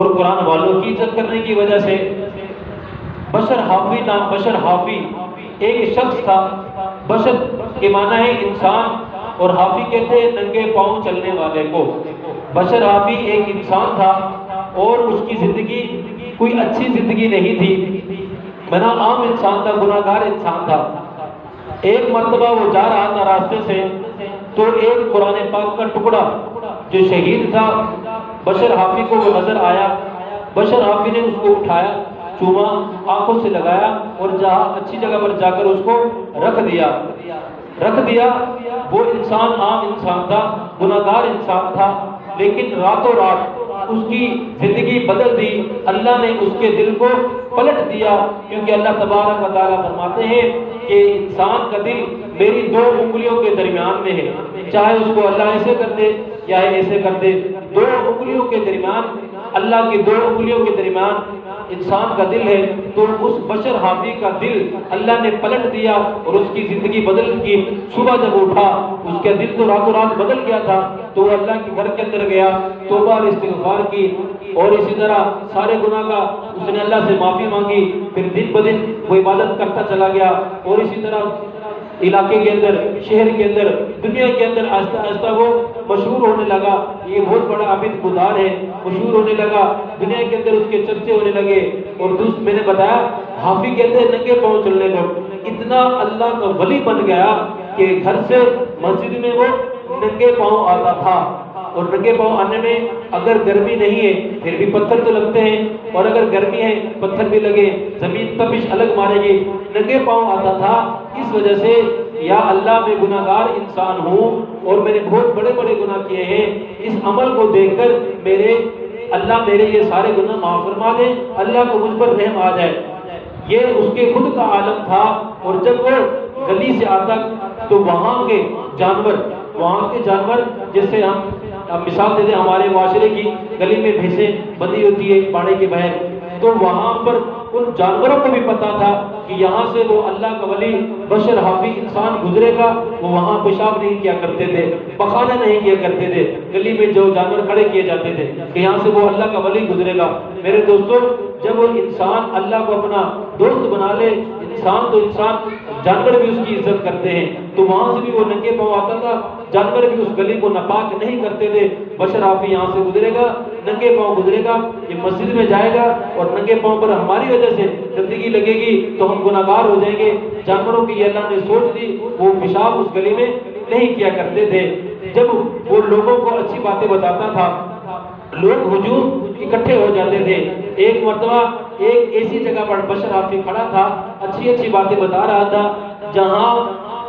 اور قرآن والوں کی عزت کرنے کی وجہ سے بشر حافی نام بشر حافی ایک شخص تھا. بشر کے معنی ہے انسان، اور حافی کہتے ہیں ننگے پاؤں چلنے والے کو. بشر حافی ایک انسان تھا اور اس کی زندگی کوئی اچھی زندگی نہیں تھی، بنا عام انسان تھا، گناہ گار انسان تھا. ایک مرتبہ وہ جا رہا تھا راستے سے، تو ایک قرآن پاک کا ٹکڑا جو شہید تھا بشر حافی کو وہ نظر آیا. بشر حافی نے اس کو اٹھایا، چوما، آنکھوں سے لگایا اور جہاں اچھی جگہ پر جا کر اس کو رکھ دیا. وہ انسان عام انسان تھا، گناہ گار انسان تھا، لیکن راتوں رات اس کی زندگی بدل دی. اللہ نے اس کے دل کو پلٹ دیا، کیونکہ اللہ تبارک و تعالیٰ فرماتے ہیں کہ انسان کا دل میری 2 انگلیوں کے درمیان میں ہے، چاہے اس کو اللہ ایسے کر دے یا ایسے کر دے. 2 انگلیوں کے درمیان، اللہ کی 2 انگلیوں کے درمیان انسان کا دل ہے. تو اس بشر حافی کا دل اللہ نے پلٹ دیا اور اس کی زندگی بدل کی. صبح جب اٹھا، اس کا دل تو راتوں رات بدل گیا تھا، تو وہ اللہ کے گھر کے اندر گیا، توبہ اور استغفار کی، اور اسی طرح سارے گناہ کا اس نے اللہ سے معافی مانگی. پھر دن بدن وہ عبادت کرتا چلا گیا، اور اسی طرح علاقے کے اندر، شہر کے اندر، دنیا کے اندر آہستہ آہستہ وہ مشہور ہونے لگا. یہ بہت بڑا عابد گزار ہے، مشہور ہونے لگا، دنیا کے اندر اس کے چرچے ہونے لگے. اور دوست میں نے بتایا حافی کہتے ہیں ننگے پاؤں چلنے کو، اتنا اللہ کا ولی بن گیا کہ گھر سے مسجد میں وہ ننگے پاؤں آتا تھا. اور ننگے پاؤں آنے میں اگر گرمی نہیں ہے پھر بھی پتھر تو لگتے ہیں، اور اگر گرمی ہے پتھر بھی لگے، زمین تپش الگ مارے گی، ننگے پاؤں آتا تھا. اس وجہ سے یا اللہ میں گناہ گار انسان ہوں اور میں نے بہت بڑے بڑے گناہ کیے ہیں، اس عمل کو دیکھ کر اللہ میرے یہ سارے گناہ معاف فرما دے، اللہ کو مجھ پر رحم آ جائے. یہ اس کے خود کا عالم تھا. اور جب وہ گلی سے آتا تو وہاں کے جانور جیسے ہم مثال دے دیں، ہمارے معاشرے کی گلی میں بھینسیں بندھی ہوتی ہے باڑے کے باہر، تو وہاں پر ان جانوروں کو بھی پتا تھا کہ یہاں سے وہ اللہ کا ولی بشر حافی انسان گزرے گا. وہ وہاں پیشاب نہیں کیا کرتے تھے، پخانہ نہیں کیا کرتے تھے، گلی میں جو جانور کھڑے کیے جاتے تھے کہ یہاں سے وہ اللہ کا ولی گزرے گا. میرے دوستوں، جب وہ انسان اللہ کو اپنا دوست بنا لے، انسان تو انسان، جانور بھی اس کی عزت کرتے ہیں، تو وہاں سے بھی وہ ننگے پاؤں آتا تھا. جانور بھی اس گلی کو ناپاک نہیں کرتے تھے. بشر حافی یہاں سے گزرے گا، ننگے پاؤں گزرے گا، یہ مسجد میں جائے گا، اور ننگے پاؤں پر ہماری وجہ سے گندگی لگے گی تو ہم گناہ گار ہو جائیں گے. جانوروں کی یہ اللہ نے سوچ دی، وہ پیشاب اس گلی میں نہیں کیا کرتے تھے. جب وہ لوگوں کو اچھی باتیں بتاتا تھا، لوگ ہجوم اکٹھے ہو جاتے تھے. ایک مرتبہ ایک ایسی جگہ پر بشر حافی کھڑا تھا، اچھی باتیں بتا رہا تھا، جہاں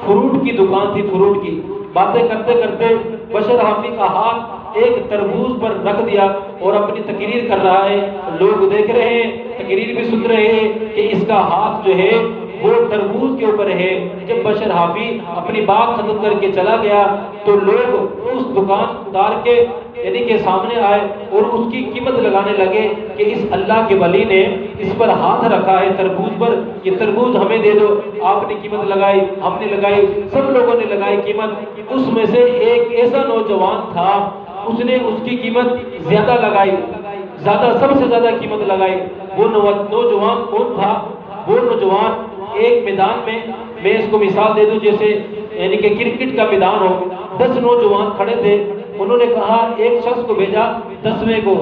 فروٹ کی دکان تھی. فروٹ کی باتیں کرتے کرتے بشر حافی کا ہاتھ ایک تربوز پر رکھ دیا اور اپنی تقریر کر رہا ہے. لوگ دیکھ رہے ہیں، تقریر بھی سن رہے ہیں کہ اس کا ہاتھ جو ہے وہ تربوز کے اوپر ہے. جب بشر حافی اپنی بات ختم کر کے چلا گیا تو لوگ اس دکاندار کے یعنی کہ سامنے آئے اور اس کی قیمت لگانے لگے کہ اس اللہ کے ولی نے اس پر ہاتھ رکھا ہے تربوز پر، یہ تربوز ہمیں دے دو. آپ نے قیمت لگائی، ہم نے لگائی، سب لوگوں نے لگائی قیمت. اس میں سے ایک ایسا نوجوان تھا، اس نے اس کی قیمت زیادہ لگائی، سب سے زیادہ قیمت لگائی. وہ نوجوان کون تھا؟ وہ نوجوان ایک میدان میں اس کو مثال دے دوں جیسے یعنی کہ کرکٹ کا میدان ہو، 10 نوجوان کھڑے تھے. انہوں نے کہا ایک شخص کو بھیجا، 10ویں کو،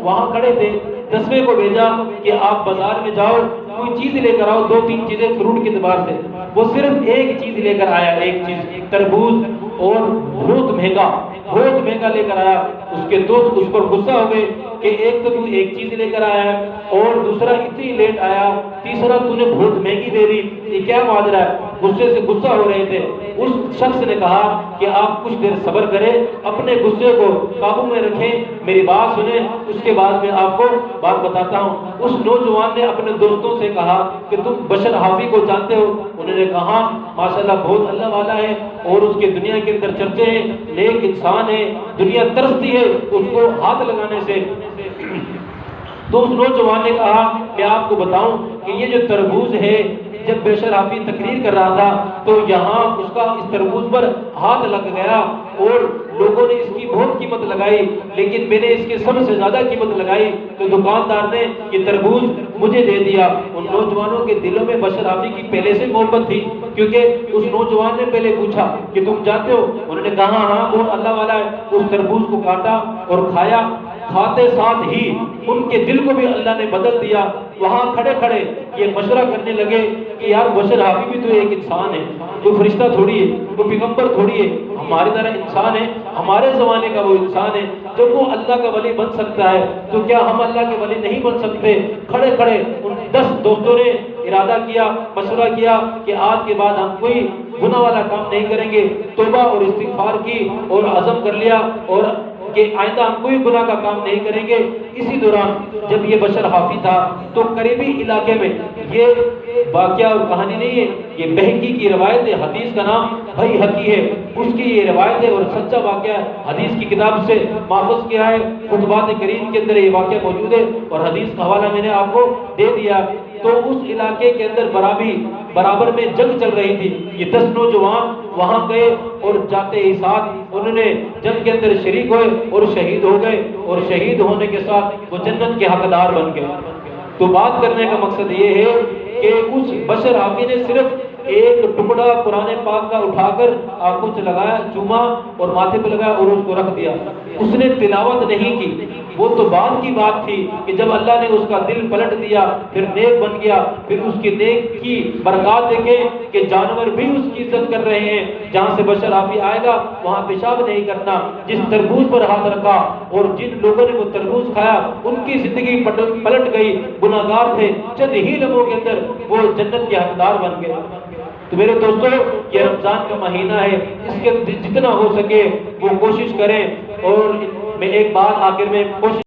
وہاں کھڑے تھے، 10ویں کو بھیجا کہ آپ بازار میں جاؤ، کوئی چیز لے کر آؤ، 2-3 چیزیں فروٹ کے اعتبار سے. وہ صرف ایک چیز لے کر آیا، ایک چیز تربوز، اور بہت مہنگا لے کر آیا. اس کے دوست اس پر غصہ ہو گئے کہ ایک تو ایک چیز لے کر آیا ہے اور دوسرا اتنی لیٹ آیا، تیسرا تو نے بہت مہنگی دے دی، یہ کیا ماجرا ہے؟ غصے سے غصہ ہو رہے تھے. اس شخص نے کہا کہ آپ کچھ دیر صبر کریں، اپنے غصے کو قابو میں رکھیں، میری بات سنیں، اس کے بعد میں آپ کو بات بتاتا ہوں. اس نوجوان نے اپنے دوستوں سے کہا کہ تم بشر حافی کو جانتے ہو؟ انہوں نے کہا ماشاءاللہ بہت اللہ والا ہے اور اس کے دنیا کے اندر چرچے ہیں، نیک انسان ہے، دنیا ترستی ہے اس کو ہاتھ لگانے سے. تو اس نوجوان نے کہا کہ آپ کو بتاؤں کہ یہ جو تربوز ہے، جب بشر حافی تقریر کر رہا تھا تو یہاں اس کا اس تربوز پر ہاتھ لگ گیا اور لوگوں نے اس کی بہت قیمت لگائی، لیکن میں نے اس کی سب سے زیادہ قیمت لگائی تو دکاندار نے یہ تربوز مجھے دے دیا۔ ان نوجوانوں کے دلوں میں بشر حافی کی پہلے سے محبت تھی، کیونکہ اس نوجوان نے پہلے پوچھا کہ تم جانتے ہو؟ انہوں نے کہا ہاں وہ اللہ والا ہے۔ اس تربوز کو کاٹا اور کھایا، کھاتے ساتھ ہی ان کے دل کو بھی اللہ نے بدل دیا۔ وہاں کھڑے کھڑے یہ مشورہ کرنے لگے کہ یار بشر حافی بھی تو ایک انسان ہے، کوئی فرشتہ تھوڑی ہے، کوئی پیغمبر تھوڑی ہے، ہماری طرح انسان ہے، ہمارے زمانے کا وہ انسان ہے۔ جب وہ اللہ کا ولی بن سکتا ہے تو کیا ہم اللہ کے ولی نہیں بن سکتے؟ کھڑے کھڑے ان 10 دوستوں نے ارادہ کیا، مشورہ کیا کہ آج کے بعد ہم کوئی گناہ والا کام نہیں کریں گے۔ توبہ اور استغفار کی اور عزم کر لیا اور کہ آئندہ ہم کوئی گناہ کا کام نہیں کریں گے۔ اسی دوران جب یہ بشر حافی تھا تو قریبی علاقے میں، یہ واقعہ اور کہانی نہیں ہے، یہ بہقی کی روایت ہے، حدیث کا نام بہقی ہے، اس کی یہ روایت ہے اور سچا واقعہ ہے، حدیث کی کتاب سے ماخوذ کیا ہے، خطبات کریم کے اندر یہ واقعہ موجود ہے اور حدیث کا حوالہ میں نے آپ کو دے دیا۔ تو اس علاقے کے اندر برابر میں جنگ چل رہی تھی۔ یہ 10 نوجوان وہاں گئے اور جاتے ہی ساتھ انہوں نے جنگ کے اندر شریک ہوئے اور شہید ہو گئے، اور شہید ہونے کے ساتھ وہ جنت کے حقدار بن گئے۔ تو بات کرنے کا مقصد یہ ہے کہ اس بشر حافی نے صرف ایک ٹکڑا قرآن پاک کا اٹھا کر آنکھوں سے لگایا، چوما اور ماتھے پہ لگایا اور اس کو رکھ دیا۔ اس نے تلاوت نہیں کی، وہ تو بعد کی بات تھی کہ جب اللہ نے اس کا دل پلٹ دیا، پھر نیک بن گیا، پھر اس کی نیک کی برکات دیکھیں کہ جانور بھی اس کی عزت کر رہے ہیں۔ جہاں سے بشر حافی آئے گا وہاں پیشاب نہیں کرنا۔ جس تربوز پر ہاتھ رکھا اور جن لوگوں نے وہ تربوز کھایا ان کی زندگی پلٹ گئی، گناہگار تھے، چند ہی لمحوں کے اندر وہ جنت کے حقدار بن گئے۔ تو میرے دوستو، یہ رمضان کا مہینہ ہے، اس کے جتنا ہو سکے وہ کوشش کریں۔ اور میں ایک بات آخر میں کوشش